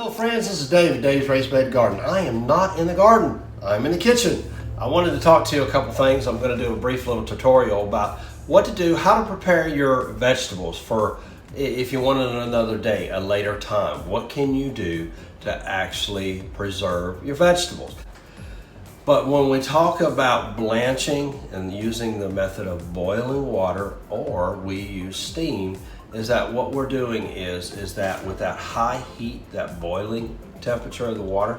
Hello friends, this is Dave at Dave's Raised Bed Garden. I am not in the garden, I'm in the kitchen. I wanted to talk to you a couple things. I'm going to do a brief little tutorial about what to do, how to prepare your vegetables for if you want it another day, a later time. What can you do to actually preserve your vegetables? But when we talk about blanching and using the method of boiling water, or we use steam, is that what we're doing is that with that high heat, that boiling temperature of the water,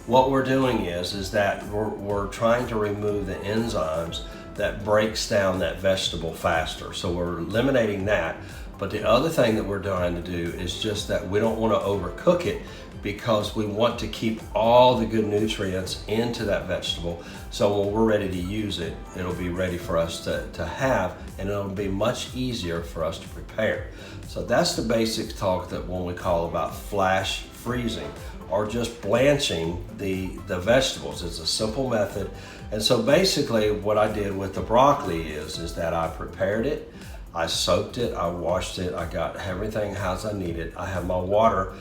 what we're doing is that we're trying to remove the enzymes that breaks down that vegetable faster. So we're eliminating that. But the other thing that we're trying to do is just that we don't want to overcook it, because we want to keep all the good nutrients into that vegetable. So when we're ready to use it, it'll be ready for us to have, and it'll be much easier for us to prepare. So that's the basic talk that when we call about flash freezing, or just blanching the vegetables. It's a simple method. And so basically what I did with the broccoli is that I prepared it, I soaked it, I washed it, I got everything as I needed. I have my water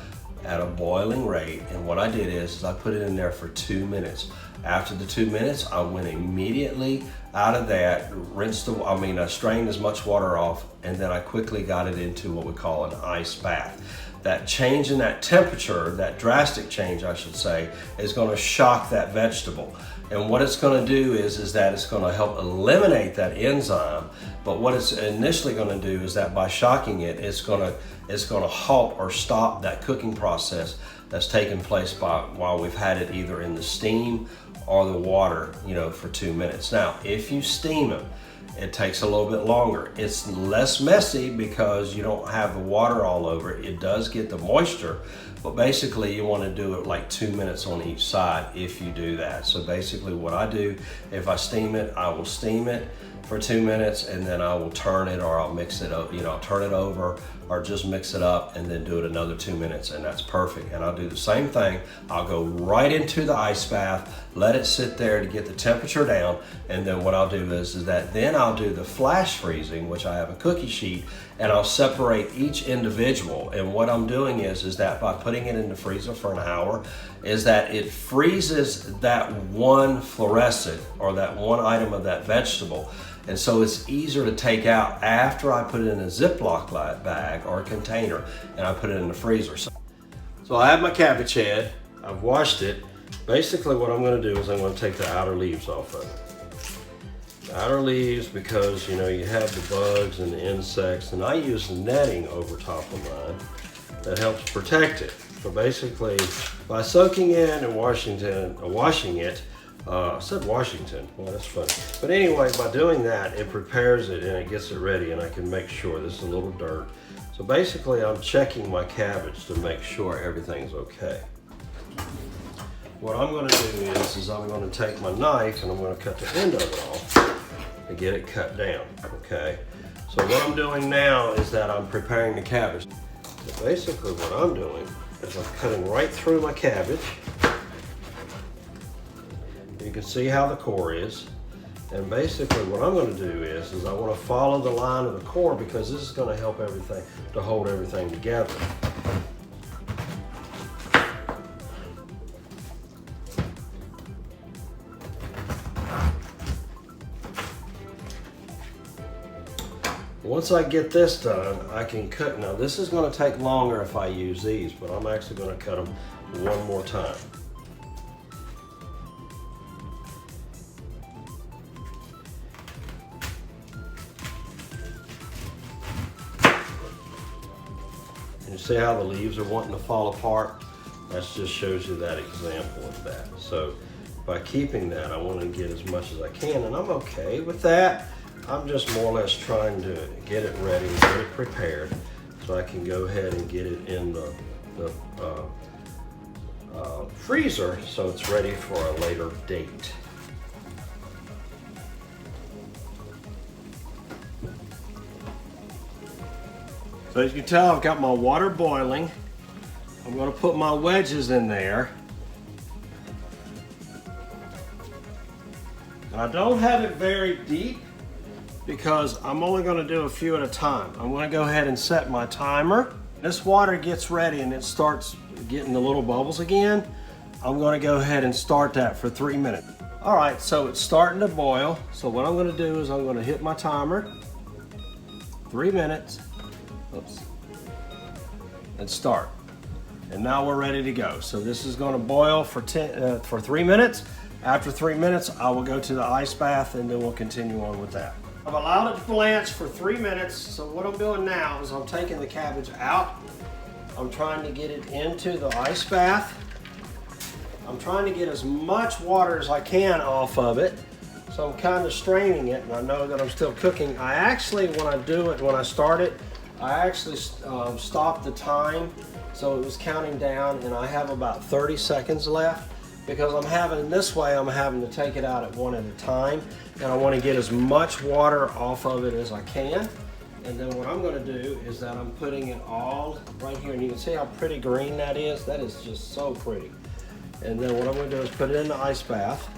at a boiling rate, and what I did is I put it in there for 2 minutes. After the 2 minutes, I went immediately out of that, I strained as much water off, and then I quickly got it into what we call an ice bath. That change in that temperature, that drastic change I should say, is going to shock that vegetable. And what it's going to do is that it's going to help eliminate that enzyme. But what it's initially going to do is that by shocking it, it's going to halt or stop that cooking process that's taking place while we've had it either in the steam or the water, for 2 minutes. Now, if you steam them, it takes a little bit longer. It's less messy because you don't have the water all over it. It does get the moisture, but basically you want to do it like 2 minutes on each side if you do that. So basically what I do, if I steam it, I will steam it for 2 minutes, and then I will turn it, or I'll mix it up, I'll turn it over or just mix it up and then do it another 2 minutes, and that's perfect. And I'll do the same thing. I'll go right into the ice bath, let it sit there to get the temperature down, and then what I'll do is that then I'll do the flash freezing, which I have a cookie sheet, and I'll separate each individual. And what I'm doing is that by putting it in the freezer for an hour, is that it freezes that one fluorescent or that one item of that vegetable. And so it's easier to take out after I put it in a Ziploc bag or a container, and I put it in the freezer. So I have my cabbage head, I've washed it. Basically what I'm going to do is I'm going to take the outer leaves off of it. The outer leaves, because you have the bugs and the insects, and I use netting over top of mine that helps protect it. So basically by soaking in and washing it, I said Washington, well that's funny. But anyway, by doing that, it prepares it and it gets it ready, and I can make sure this is a little dirt. So basically I'm checking my cabbage to make sure everything's okay. What I'm going to do is I'm going to take my knife and I'm going to cut the end of it off to get it cut down, okay? So what I'm doing now is that I'm preparing the cabbage. So basically what I'm doing is I'm cutting right through my cabbage. You can see how the core is. And basically what I'm going to do is I want to follow the line of the core, because this is going to help everything, to hold everything together. Once I get this done, I can cut. Now this is going to take longer if I use these, but I'm actually going to cut them one more time. You see how the leaves are wanting to fall apart? That just shows you that example of that. So by keeping that, I want to get as much as I can, and I'm okay with that. I'm just more or less trying to get it ready, get it prepared, so I can go ahead and get it in the freezer so it's ready for a later date. So as you can tell, I've got my water boiling. I'm going to put my wedges in there. And I don't have it very deep because I'm only going to do a few at a time. I'm going to go ahead and set my timer. This water gets ready and it starts getting the little bubbles again. I'm going to go ahead and start that for 3 minutes. All right, so it's starting to boil. So what I'm going to do is I'm going to hit my timer. 3 minutes. Oops. And start. And now we're ready to go. So this is going to boil for 3 minutes. After 3 minutes, I will go to the ice bath and then we'll continue on with that. I've allowed it to blanch for 3 minutes. So what I'm doing now is I'm taking the cabbage out. I'm trying to get it into the ice bath. I'm trying to get as much water as I can off of it. So I'm kind of straining it, and I know that I'm still cooking. I actually, when I start it, I actually stopped the time. So it was counting down, and I have about 30 seconds left. Because I'm having to take it out at one at a time. And I want to get as much water off of it as I can. And then what I'm going to do is that I'm putting it all right here. And you can see how pretty green that is. That is just so pretty. And then what I'm going to do is put it in the ice bath.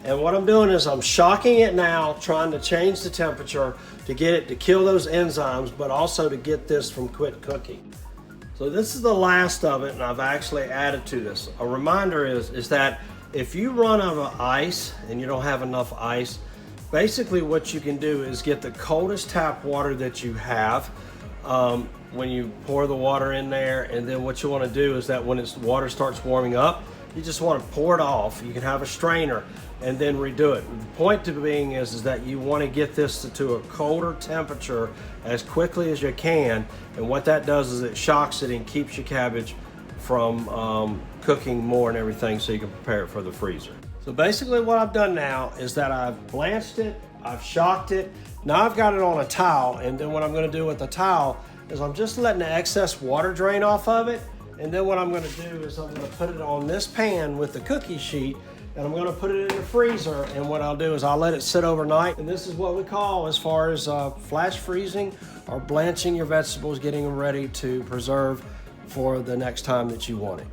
And what I'm doing is I'm shocking it now, trying to change the temperature to get it to kill those enzymes, but also to get this from quit cooking. So this is the last of it, and I've actually added to this. A reminder is that if you run out of ice and you don't have enough ice, basically what you can do is get the coldest tap water that you have when you pour the water in there, and then what you want to do is that when water starts warming up, you just want to pour it off. You can have a strainer and then redo it. The point to being is that you want to get this to a colder temperature as quickly as you can, and what that does is it shocks it and keeps your cabbage from cooking more and everything, so you can prepare it for the freezer. So basically what I've done now is that I've blanched it, I've shocked it, now I've got it on a towel, and then what I'm going to do with the towel is I'm just letting the excess water drain off of it. And then what I'm going to do is I'm going to put it on this pan with the cookie sheet, and I'm going to put it in the freezer. And what I'll do is I'll let it sit overnight. And this is what we call, as far as flash freezing or blanching your vegetables, getting them ready to preserve for the next time that you want it.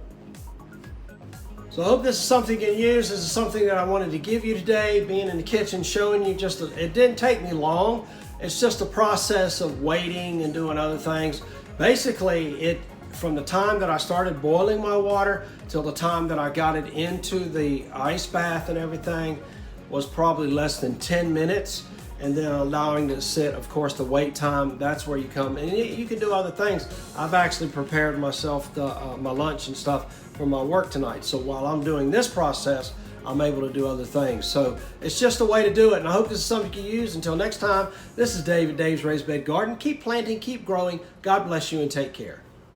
So I hope this is something you can use. This is something that I wanted to give you today, being in the kitchen, showing you it didn't take me long. It's just a process of waiting and doing other things. Basically, from the time that I started boiling my water till the time that I got it into the ice bath and everything was probably less than 10 minutes. And then allowing it to sit, of course, the wait time, that's where you come. And you can do other things. I've actually prepared myself my lunch and stuff for my work tonight. So while I'm doing this process, I'm able to do other things. So it's just a way to do it. And I hope this is something you can use. Until next time, this is Dave at Dave's Raised Bed Garden. Keep planting, keep growing. God bless you and take care.